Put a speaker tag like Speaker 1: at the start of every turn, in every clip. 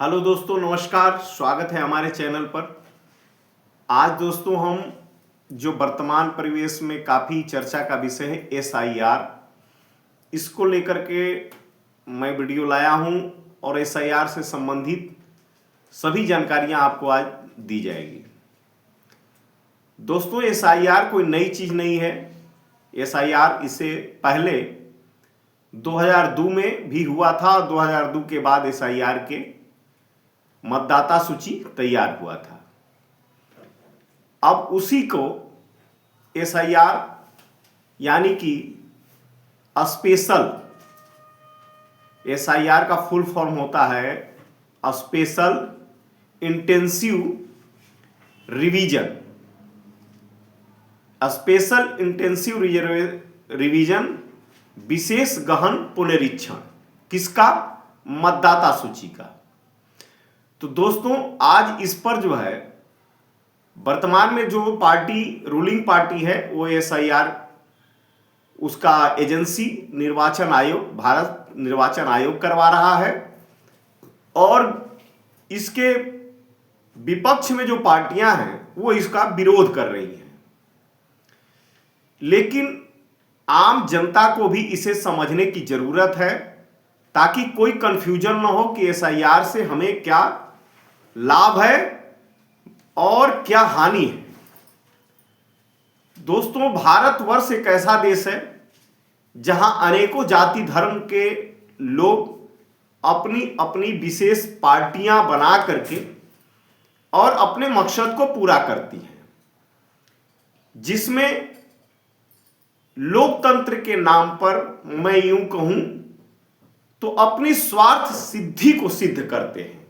Speaker 1: Hello दोस्तों, नमस्कार। स्वागत है हमारे चैनल पर। आज दोस्तों हम जो वर्तमान परिवेश में काफ़ी चर्चा का विषय है एसआईआर, इसको लेकर के मैं वीडियो लाया हूं और एसआईआर से संबंधित सभी जानकारियां आपको आज दी जाएगी। दोस्तों, एसआईआर कोई नई चीज़ नहीं है। एसआईआर इससे पहले 2002 में भी हुआ था और 2002 के बाद एसआईआर के मतदाता सूची तैयार हुआ था। अब उसी को एसआईआर यानी कि स्पेशल, एसआईआर का फुल फॉर्म होता है special intensive revision. Special intensive revision, विशेष गहन पुनरीक्षण। किसका? मतदाता सूची का। तो दोस्तों, आज इस पर जो है वर्तमान में जो पार्टी रूलिंग पार्टी है वो एसआईआर, उसका एजेंसी निर्वाचन आयोग, भारत निर्वाचन आयोग करवा रहा है। और इसके विपक्ष में जो पार्टियां हैं वो इसका विरोध कर रही हैं। लेकिन आम जनता को भी इसे समझने की जरूरत है ताकि कोई कंफ्यूजन न हो कि एसआईआर से हमें क्या लाभ है और क्या हानि है। दोस्तों, भारतवर्ष एक ऐसा देश है जहां अनेकों जाति धर्म के लोग अपनी अपनी विशेष पार्टियां बना करके और अपने मकसद को पूरा करती हैं, जिसमें लोकतंत्र के नाम पर मैं यूं कहूं तो अपनी स्वार्थ सिद्धि को सिद्ध करते हैं।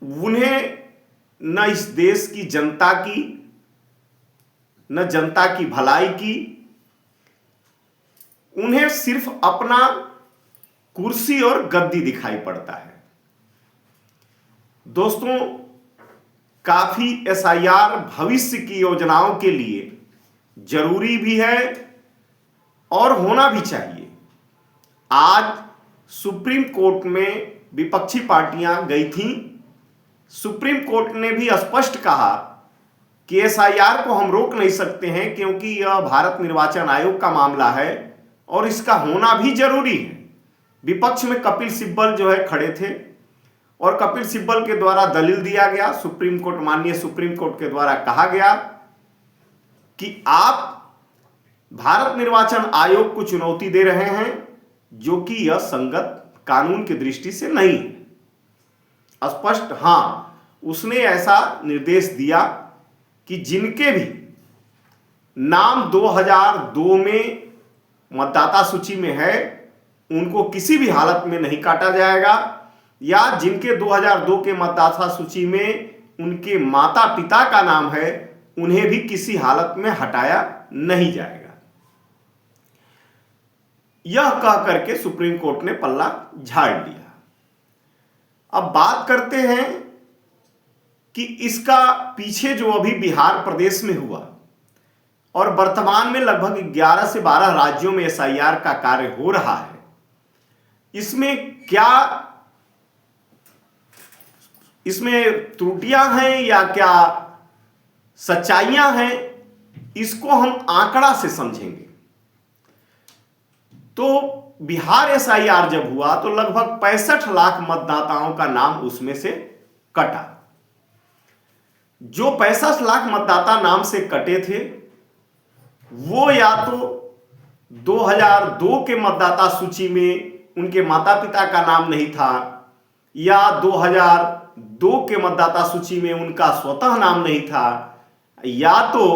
Speaker 1: उन्हें न इस देश की जनता की, न जनता की भलाई की, उन्हें सिर्फ अपना कुर्सी और गद्दी दिखाई पड़ता है। दोस्तों, काफी एसआईआर भविष्य की योजनाओं के लिए जरूरी भी है और होना भी चाहिए। आज सुप्रीम कोर्ट में विपक्षी पार्टियां गई थीं। सुप्रीम कोर्ट ने भी स्पष्ट कहा कि एसआईआर को हम रोक नहीं सकते हैं क्योंकि यह भारत निर्वाचन आयोग का मामला है और इसका होना भी जरूरी है। विपक्ष में कपिल सिब्बल जो है खड़े थे और कपिल सिब्बल के द्वारा दलील दिया गया, सुप्रीम कोर्ट, माननीय सुप्रीम कोर्ट के द्वारा कहा गया कि आप भारत निर्वाचन आयोग को चुनौती दे रहे हैं जो कि यह संगत कानून की दृष्टि से नहीं है। स्पष्ट, हां, उसने ऐसा निर्देश दिया कि जिनके भी नाम 2002 में मतदाता सूची में है उनको किसी भी हालत में नहीं काटा जाएगा, या जिनके 2002 के मतदाता सूची में उनके माता पिता का नाम है उन्हें भी किसी हालत में हटाया नहीं जाएगा। यह कह करके सुप्रीम कोर्ट ने पल्ला झाड़ लिया। अब बात करते हैं कि इसका पीछे जो अभी बिहार प्रदेश में हुआ और वर्तमान में लगभग 11 से 12 राज्यों में एसआईआर का कार्य हो रहा है, इसमें त्रुटियां हैं या क्या सच्चाइयां हैं, इसको हम आंकड़ा से समझेंगे। तो बिहार एसआईआर जब हुआ तो लगभग 65 लाख मतदाताओं का नाम उसमें से कटा। जो 65 लाख मतदाता नाम से कटे थे वो या तो 2002 के मतदाता सूची में उनके माता पिता का नाम नहीं था, या 2002 के मतदाता सूची में उनका स्वतः नाम नहीं था, या तो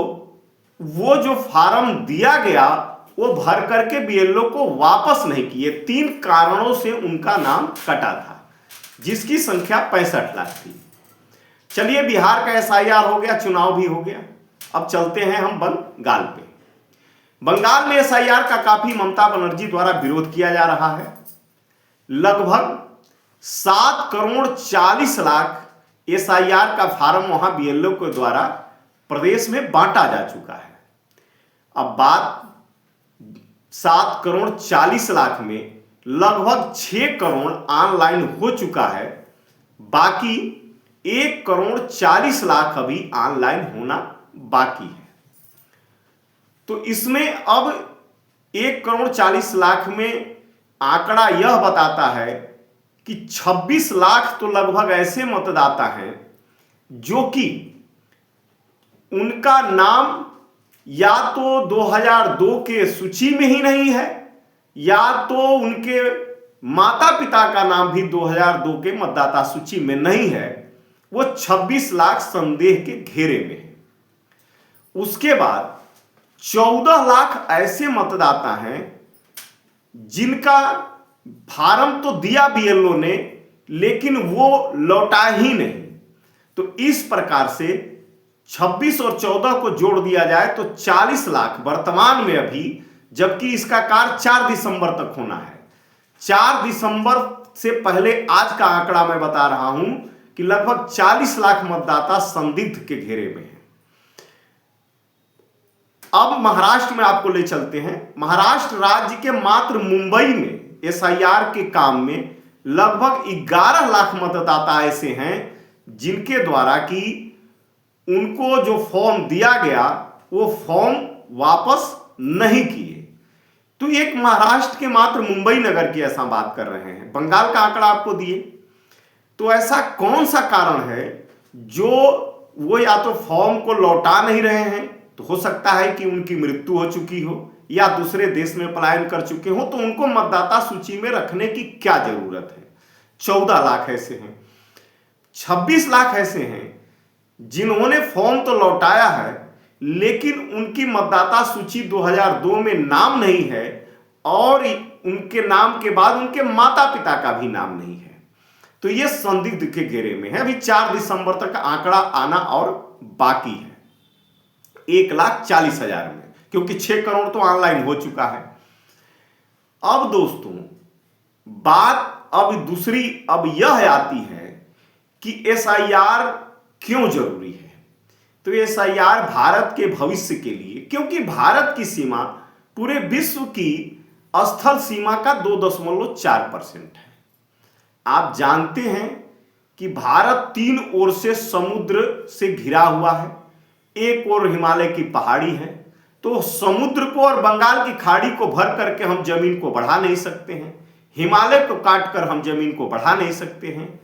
Speaker 1: वो जो फॉर्म दिया गया वो भर करके बीएलओ को वापस नहीं किए। 3 कारणों से उनका नाम कटा था, जिसकी संख्या 65 लाख थी। चलिए, बिहार का एसआईआर हो गया, चुनाव भी हो गया। अब चलते हैं हम बंगाल पे। बंगाल में एसआईआर का काफी ममता बनर्जी द्वारा विरोध किया जा रहा है। लगभग 7 करोड़ 40 लाख एसआईआर का फॉर्म वहां बीएलओ के द्वारा प्रदेश में बांटा जा चुका है। अब बात 7 करोड़ 40 लाख में लगभग 6 करोड़ ऑनलाइन हो चुका है, बाकी 1,40,00,000 अभी ऑनलाइन होना बाकी है। तो इसमें अब 1,40,00,000 में आंकड़ा यह बताता है कि 26 लाख तो लगभग ऐसे मतदाता हैं जो कि उनका नाम या तो 2002 के सूची में ही नहीं है, या तो उनके माता पिता का नाम भी 2002 के मतदाता सूची में नहीं है। वो 26 लाख संदेह के घेरे में है। उसके बाद 14 लाख ऐसे मतदाता हैं जिनका फार्म तो दिया बीएलओ ने, लेकिन वो लौटा ही नहीं। तो इस प्रकार से 26 और 14 को जोड़ दिया जाए तो 40 लाख वर्तमान में अभी, जबकि इसका कार्य 4 दिसंबर तक होना है। 4 दिसंबर से पहले आज का आंकड़ा मैं बता रहा हूं कि लगभग 40 लाख मतदाता संदिग्ध के घेरे में है। अब महाराष्ट्र में आपको ले चलते हैं। महाराष्ट्र राज्य के मात्र मुंबई में एसआईआर के काम में लगभग 11 लाख मतदाता ऐसे हैं जिनके द्वारा कि उनको जो फॉर्म दिया गया वो फॉर्म वापस नहीं किए। तो एक महाराष्ट्र के मात्र मुंबई नगर की ऐसा बात कर रहे हैं। बंगाल का आंकड़ा आपको दिए। तो ऐसा कौन सा कारण है जो वो या तो फॉर्म को लौटा नहीं रहे हैं, तो हो सकता है कि उनकी मृत्यु हो चुकी हो या दूसरे देश में पलायन कर चुके हो, तो उनको मतदाता सूची में रखने की क्या जरूरत है। 14 लाख ऐसे हैं। 26 लाख ऐसे हैं जिन्होंने फॉर्म तो लौटाया है, लेकिन उनकी मतदाता सूची 2002 में नाम नहीं है और उनके नाम के बाद उनके माता पिता का भी नाम नहीं है। तो ये संदिग्ध के घेरे में है। अभी 4 दिसंबर तक आंकड़ा आना और बाकी है 1,40,000 में, क्योंकि 6 करोड़ तो ऑनलाइन हो चुका है। अब दोस्तों बात अब दूसरी अब यह आती है कि एसआईआर क्यों जरूरी है। तो एसआईआर भारत के भविष्य के लिए, क्योंकि भारत की सीमा पूरे विश्व की स्थल सीमा का 2.4% है। आप जानते हैं कि भारत 3 ओर से समुद्र से घिरा हुआ है, एक ओर हिमालय की पहाड़ी है। तो समुद्र को और बंगाल की खाड़ी को भर करके हम जमीन को बढ़ा नहीं सकते हैं, हिमालय को काटकर हम जमीन को बढ़ा नहीं सकते हैं।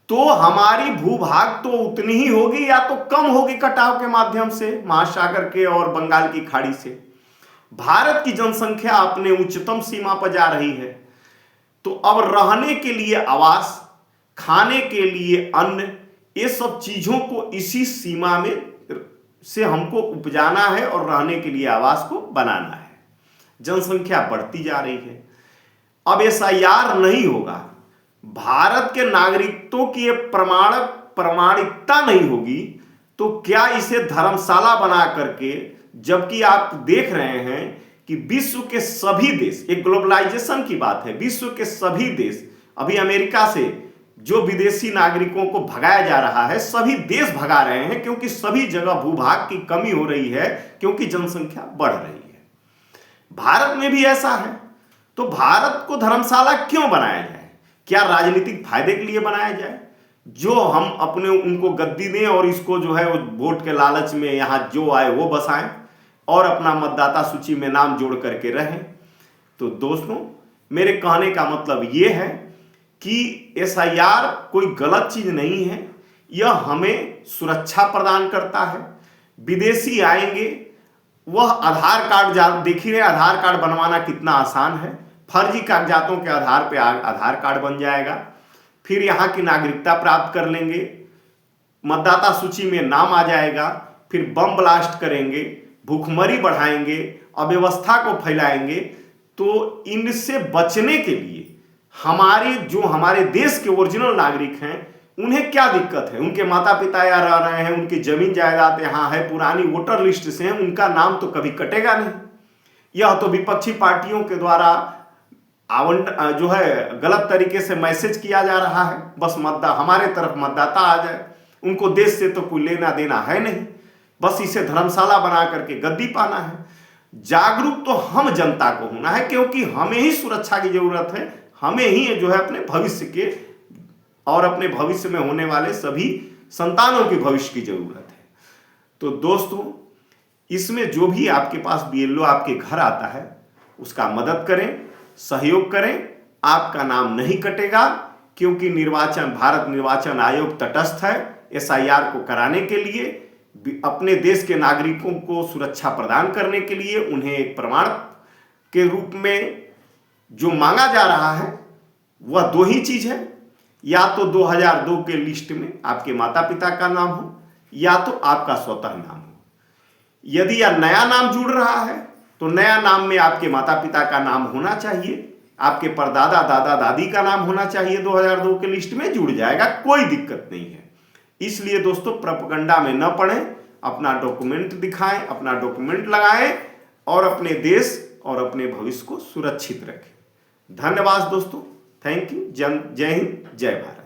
Speaker 1: तो हमारी भूभाग तो उतनी ही होगी या तो कम होगी कटाव के माध्यम से, महासागर के और बंगाल की खाड़ी से। भारत की जनसंख्या अपने उच्चतम सीमा पर जा रही है। तो अब रहने के लिए आवास, खाने के लिए अन्न, ये सब चीजों को इसी सीमा में से हमको उपजाना है और रहने के लिए आवास को बनाना है। जनसंख्या बढ़ती जा रही है। अब एसआईआर नहीं होगा, भारत के नागरिकों की प्रमाणिकता नहीं होगी, तो क्या इसे धर्मशाला बना करके, जबकि आप देख रहे हैं कि विश्व के सभी देश, एक ग्लोबलाइजेशन की बात है, विश्व के सभी देश, अभी अमेरिका से जो विदेशी नागरिकों को भगाया जा रहा है, सभी देश भगा रहे हैं, क्योंकि सभी जगह भूभाग की कमी हो रही है, क्योंकि जनसंख्या बढ़ रही है। भारत में भी ऐसा है। तो भारत को धर्मशाला क्यों बनाया जाए? क्या राजनीतिक फायदे के लिए बनाया जाए, जो हम अपने उनको गद्दी दें और इसको जो है वो वोट के लालच में यहां जो आए वो बसाएं और अपना मतदाता सूची में नाम जोड़ करके रहें? तो दोस्तों मेरे कहने का मतलब ये है कि एसआईआर कोई गलत चीज नहीं है। यह हमें सुरक्षा प्रदान करता है। विदेशी आएंगे, वह आधार कार्ड देख ही रहे, आधार कार्ड बनवाना कितना आसान है। फर्जी कागजातों के आधार पे आधार कार्ड बन जाएगा, फिर यहाँ की नागरिकता प्राप्त कर लेंगे, मतदाता सूची में नाम आ जाएगा, फिर बम ब्लास्ट करेंगे, भूखमरी बढ़ाएंगे, अव्यवस्था को फैलाएंगे। तो इनसे बचने के लिए हमारे देश के ओरिजिनल नागरिक हैं, उन्हें क्या दिक्कत है? उनके माता पिता यहाँ रह रहे हैं, उनकी जमीन जायदाद यहाँ है, पुरानी वोटर लिस्ट से हैं, उनका नाम तो कभी कटेगा नहीं। यह तो विपक्षी पार्टियों के द्वारा जो है गलत तरीके से मैसेज किया जा रहा है, बस हमारे तरफ मतदाता आ जाए, उनको देश से तो कोई लेना देना है नहीं, बस इसे धर्मशाला बना करके गद्दी पाना है। जागरूक तो हम जनता को होना है, क्योंकि हमें ही सुरक्षा की जरूरत है, हमें ही जो है अपने भविष्य के और अपने भविष्य में होने वाले सभी संतानों के भविष्य की जरूरत है। तो दोस्तों, इसमें जो भी आपके पास बीएलओ आपके घर आता है उसका मदद करें, सहयोग करें। आपका नाम नहीं कटेगा, क्योंकि भारत निर्वाचन आयोग तटस्थ है एसआईआर को कराने के लिए, अपने देश के नागरिकों को सुरक्षा प्रदान करने के लिए। उन्हें एक प्रमाण के रूप में जो मांगा जा रहा है वह दो ही चीज है, या तो 2002 के लिस्ट में आपके माता पिता का नाम हो, या तो आपका स्वतः नाम हो। यदि यह नया नाम जुड़ रहा है तो नया नाम में आपके माता पिता का नाम होना चाहिए, आपके परदादा दादा दादी का नाम होना चाहिए, 2002 के लिस्ट में जुड़ जाएगा, कोई दिक्कत नहीं है। इसलिए दोस्तों, प्रोपेगेंडा में न पड़ें, अपना डॉक्यूमेंट दिखाएं, अपना डॉक्यूमेंट लगाएं और अपने देश और अपने भविष्य को सुरक्षित रखें। धन्यवाद दोस्तों, थैंक यू। जय हिंद, जय भारत।